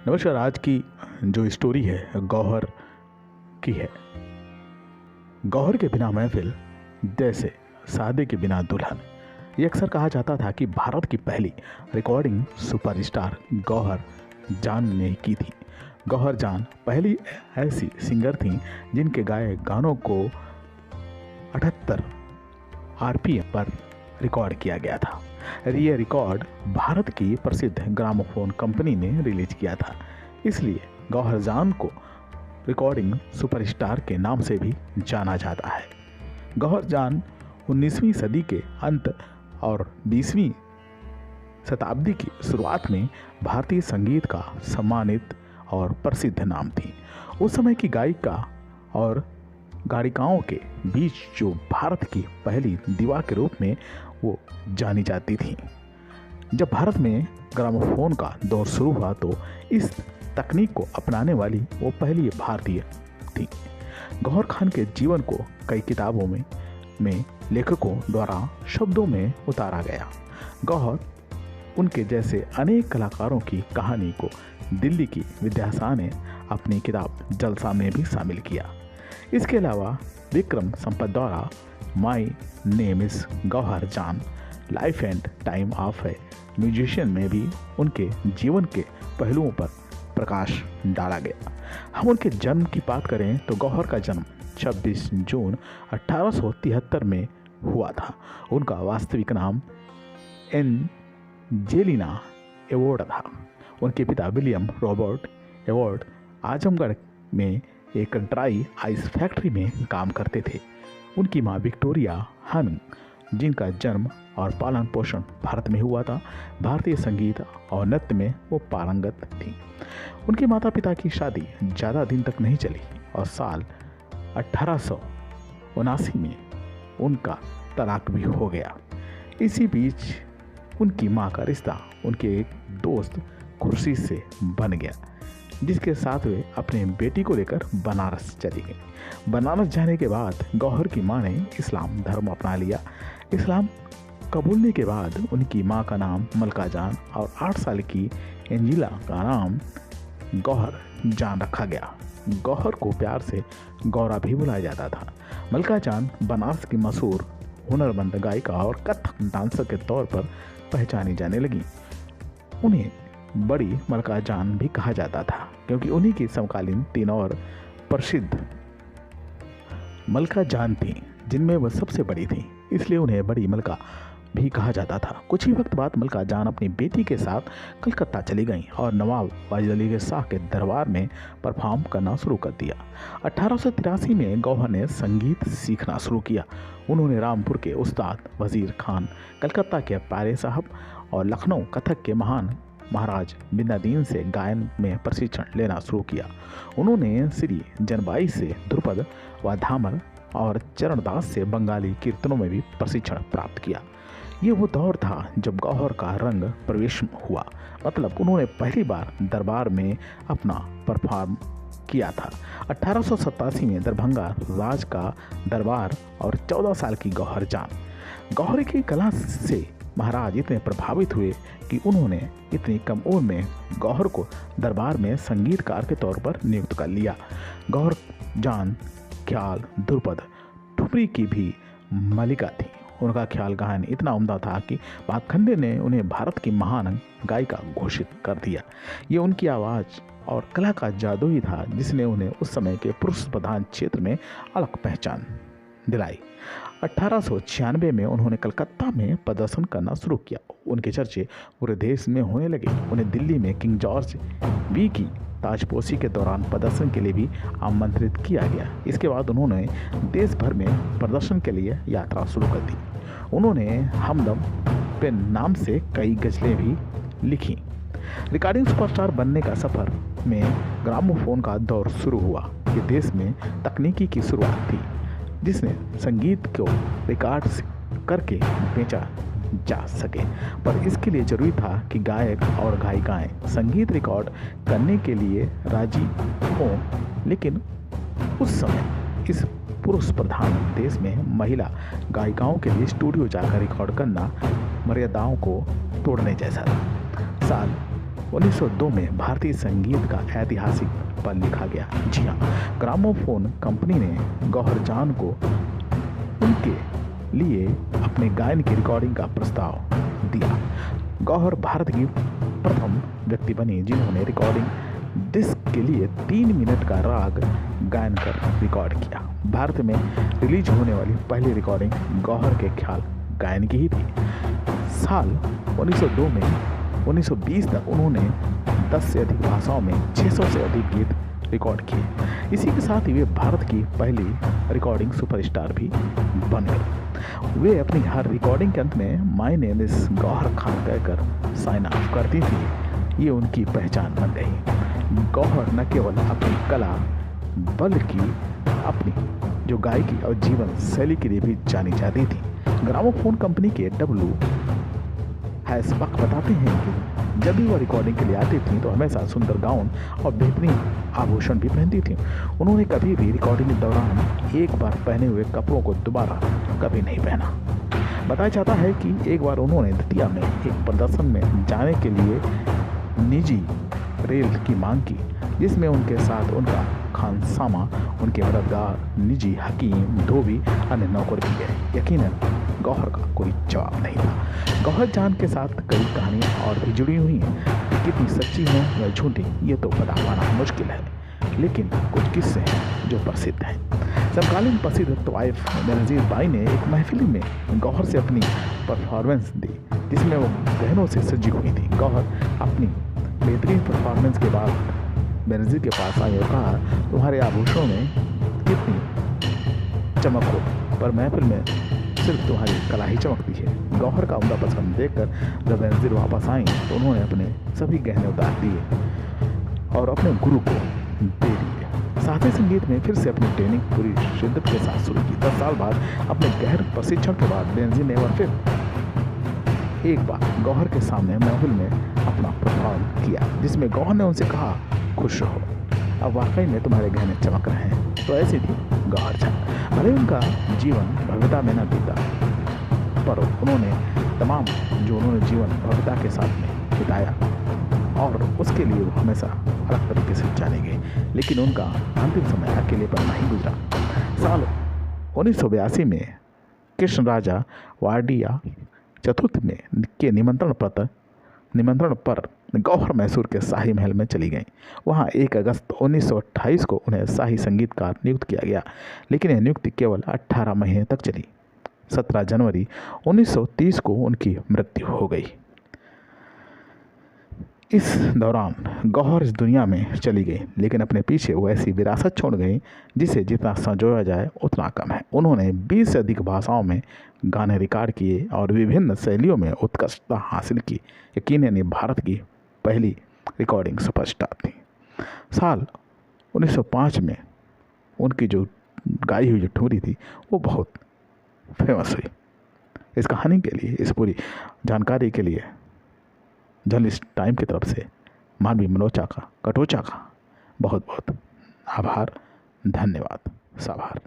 नमस्कार। आज की जो स्टोरी है गौहर की है। गौहर के बिना महफिल जैसे सादे के बिना दुल्हन। ये अक्सर कहा जाता था कि भारत की पहली रिकॉर्डिंग सुपरस्टार गौहर जान ने की थी। गौहर जान पहली ऐसी सिंगर थी जिनके गाए गानों को 78 आरपीएम पर रिकॉर्ड किया गया था। ये रिकॉर्ड भारत की प्रसिद्ध ग्रामोफोन कंपनी ने रिलीज किया था, इसलिए गौहर जान को रिकॉर्डिंग सुपरस्टार के नाम से भी जाना जाता है। गौहर जान 19वीं सदी के अंत और 20वीं शताब्दी की शुरुआत में भारतीय संगीत का सम्मानित और प्रसिद्ध नाम थी। उस समय की गायिका और गायिकाओं के बीच जो भारत की पहली दीवा के रूप में वो जानी जाती थी। जब भारत में ग्रामोफोन का दौर शुरू हुआ तो इस तकनीक को अपनाने वाली वो पहली भारतीय थी। गौहर खान के जीवन को कई किताबों में लेखकों द्वारा शब्दों में उतारा गया। गौहर उनके जैसे अनेक कलाकारों की कहानी को दिल्ली की विद्यासा ने अपनी किताब जलसा में भी शामिल किया। इसके अलावा विक्रम संपत द्वारा माई नेम इज गौहर जान life and time of A musician में भी उनके जीवन के पहलुओं पर प्रकाश डाला गया। हम उनके जन्म की बात करें तो गौहर का जन्म 26 जून 1873 में हुआ था। उनका वास्तविक नाम एंजेलिना एवोर्ड था। उनके पिता विलियम रॉबर्ट एवोर्ड आजमगढ़ में एक ड्राई आइस फैक्ट्री में काम करते थे। उनकी मां विक्टोरिया हमिंग, जिनका जन्म और पालन पोषण भारत में हुआ था, भारतीय संगीत और नृत्य में वो पारंगत थी। उनके माता पिता की शादी ज़्यादा दिन तक नहीं चली और साल 1879 में उनका तलाक भी हो गया। इसी बीच उनकी मां का रिश्ता उनके एक दोस्त खुर्शीद से बन गया, जिसके साथ वे अपने बेटी को लेकर बनारस चली गई। बनारस जाने के बाद गौहर की मां ने इस्लाम धर्म अपना लिया। इस्लाम कबूलने के बाद उनकी मां का नाम मलका जान और 8 साल की एंजिला का नाम गौहर जान रखा गया। गौहर को प्यार से गौरा भी बुलाया जाता था। मलका जान बनारस की मशहूर हुनरमंद गायिका और कथक डांसर के तौर पर पहचानी जाने लगी। उन्हें बड़ी मलका जान भी कहा जाता था, क्योंकि उन्हीं की समकालीन 3 और प्रसिद्ध मलका जान थी, जिनमें वह सबसे बड़ी थी, इसलिए उन्हें बड़ी मलका भी कहा जाता था। कुछ ही वक्त बाद मलका जान अपनी बेटी के साथ कलकत्ता चली गईं और नवाब वाजिद अली शाह के दरबार में परफॉर्म करना शुरू कर दिया। 1883 में गौहर ने संगीत सीखना शुरू किया। उन्होंने रामपुर के उस्ताद वजीर खान, कलकत्ता के प्यारे साहब और लखनऊ कथक के महान महाराज बिन्नादीन से गायन में प्रशिक्षण लेना शुरू किया। उन्होंने श्री जनबाई से ध्रुपद व धामर और चरणदास से बंगाली कीर्तनों में भी प्रशिक्षण प्राप्त किया। ये वो दौर था जब गौहर का रंग प्रवेश हुआ, मतलब उन्होंने पहली बार दरबार में अपना परफॉर्म किया था। 1887 में दरभंगा राज का दरबार और 14 साल की गौहर जान। गौहर की कला से महाराज इतने प्रभावित हुए कि उन्होंने इतनी कम उम्र में गौहर को दरबार में संगीतकार के तौर पर नियुक्त कर लिया। गौहर जान ख्याल, ध्रुपद, ठुमरी की भी मलिका थी। उनका ख्याल गायन इतना उम्दा था कि भातखंडे ने उन्हें भारत की महान गायिका घोषित कर दिया। ये उनकी आवाज़ और कला का जादू ही था जिसने उन्हें उस समय के पुरुष प्रधान क्षेत्र में अलग पहचान दिलाई। 1896 में उन्होंने कलकत्ता में प्रदर्शन करना शुरू किया। उनके चर्चे पूरे देश में होने लगे। उन्हें दिल्ली में किंग जॉर्ज वी की ताजपोशी के दौरान प्रदर्शन के लिए भी आमंत्रित किया गया। इसके बाद उन्होंने देश भर में प्रदर्शन के लिए यात्रा शुरू कर दी। उन्होंने हमदम पेन नाम से कई गज़लें भी लिखी। रिकॉर्डिंग सुपरस्टार बनने का सफ़र में ग्रामोफोन का दौर शुरू हुआ। ये देश में तकनीकी की शुरुआत थी जिसने संगीत को रिकॉर्ड करके बेचा जा सके, पर इसके लिए जरूरी था कि गायक और गायिकाएं संगीत रिकॉर्ड करने के लिए राजी हों। लेकिन उस समय इस पुरुष प्रधान देश में महिला गायिकाओं के लिए स्टूडियो जाकर रिकॉर्ड करना मर्यादाओं को तोड़ने जैसा था। साल 1902 में भारतीय संगीत का ऐतिहासिक पल लिखा गया। जी हाँ, ग्रामोफोन कंपनी ने गौहर जान को उनके लिए अपने गायन की रिकॉर्डिंग का प्रस्ताव दिया। गौहर भारत की प्रथम व्यक्ति बनी जिन्होंने रिकॉर्डिंग डिस्क के लिए 3 मिनट का राग गायन कर रिकॉर्ड किया। भारत में रिलीज होने वाली पहली रिकॉर्डिंग गौहर के ख्याल गायन की ही थी। साल 1902 में 1920 तक उन्होंने 10 से अधिक भाषाओं में 600 से अधिक गीत रिकॉर्ड किए। इसी के साथ ही वे भारत की पहली रिकॉर्डिंग सुपरस्टार भी बन गए। वे अपनी हर रिकॉर्डिंग के अंत में my name is Gauhar Khan कहकर साइन ऑफ करती थी। ये उनकी पहचान बन गई। गौहर न केवल अपनी कला बल्कि अपनी जो गायकी और जीवन शैली के लिए भी जानी जाती थी। ग्रामोफोन कंपनी के डब्ल्यू हैसबक बताते हैं कि जब भी वह रिकॉर्डिंग के लिए आती थी तो हमेशा सुंदर गाउन और बेहतरीन आभूषण भी पहनती थी। उन्होंने कभी भी रिकॉर्डिंग के दौरान एक बार पहने हुए कपड़ों को दोबारा कभी नहीं पहना। बताया जाता है कि एक बार उन्होंने दतिया में एक प्रदर्शन में जाने के लिए निजी रेल की मांग की, जिसमें उनके साथ उनका खानसामा, उनके मददगार, निजी हकीम, धोबी, अन्य नौकर भी गए। यकीनन गौहर का कोई जवाब नहीं था। गौहर जान के साथ कई कहानियाँ और भी जुड़ी हुई हैं। कितनी सच्ची है या झूठी ये तो पता पाना मुश्किल है, लेकिन कुछ किस्से हैं जो प्रसिद्ध हैं। समकालीन प्रसिद्ध तवाइफ बेनज़ीर बाई ने एक महफिल में गौहर से अपनी परफॉर्मेंस दी, जिसमें वो गहनों से सजी हुई थी। गौहर अपनी बेहतरीन परफॉर्मेंस के बाद बेनज़ीर के पास आई और कहा, तुम्हारे आभूषणों में कितनी चमक हो, पर महफिल में सिर्फ तुम्हारी कला ही चमकती है। गौहर का उम्दा पसंद देखकर जब बेनज़ीर वापस आई तो उन्होंने अपने सभी गहने उतार दिए और अपने गुरु को दे दिए। शास्त्रीय संगीत में फिर से अपनी ट्रेनिंग पूरी शिद्दत के साथ शुरू की। 10 साल बाद अपने गहन प्रशिक्षण के बाद बेनज़ीर ने फिर एक बार गौहर के सामने महफिल में अपना परफॉर्म किया, जिसमें गौहर ने उनसे कहा, खुश हो, अब वाकई में तुम्हारे गहने चमक रहे हैं। तो ऐसी थी गौहर जान। भले उनका जीवन भव्यता में न बीता, पर उन्होंने तमाम जो उन्होंने जीवन भव्यता के साथ में बिताया और उसके लिए वो हमेशा अलग तरीके से जाने गए। लेकिन उनका अंतिम समय अकेले पर नहीं गुजरा। साल 1982 में कृष्ण राजा वाडिया चतुर्थ में के निमंत्रण पर गौहर मैसूर के शाही महल में चली गईं। वहां 1 अगस्त 1928 को उन्हें शाही संगीतकार नियुक्त किया गया, लेकिन यह नियुक्ति केवल 18 महीने तक चली। 17 जनवरी 1930 को उनकी मृत्यु हो गई। इस दौरान गौहर इस दुनिया में चली गई, लेकिन अपने पीछे वो ऐसी विरासत छोड़ गई जिसे जितना संजोया जाए उतना कम है। उन्होंने 20 से अधिक भाषाओं में गाने रिकॉर्ड किए और विभिन्न शैलियों में उत्कृष्टता हासिल की। यकीनन भारत की पहली रिकॉर्डिंग सुपरस्टार थी। साल 1905 में उनकी जो गाई हुई जो ठुमरी थी वो बहुत फेमस हुई। इस कहानी के लिए, इस पूरी जानकारी के लिए जर्नलिस्ट टाइम की तरफ से मानवी कटोचा का बहुत बहुत आभार, धन्यवाद, साभार।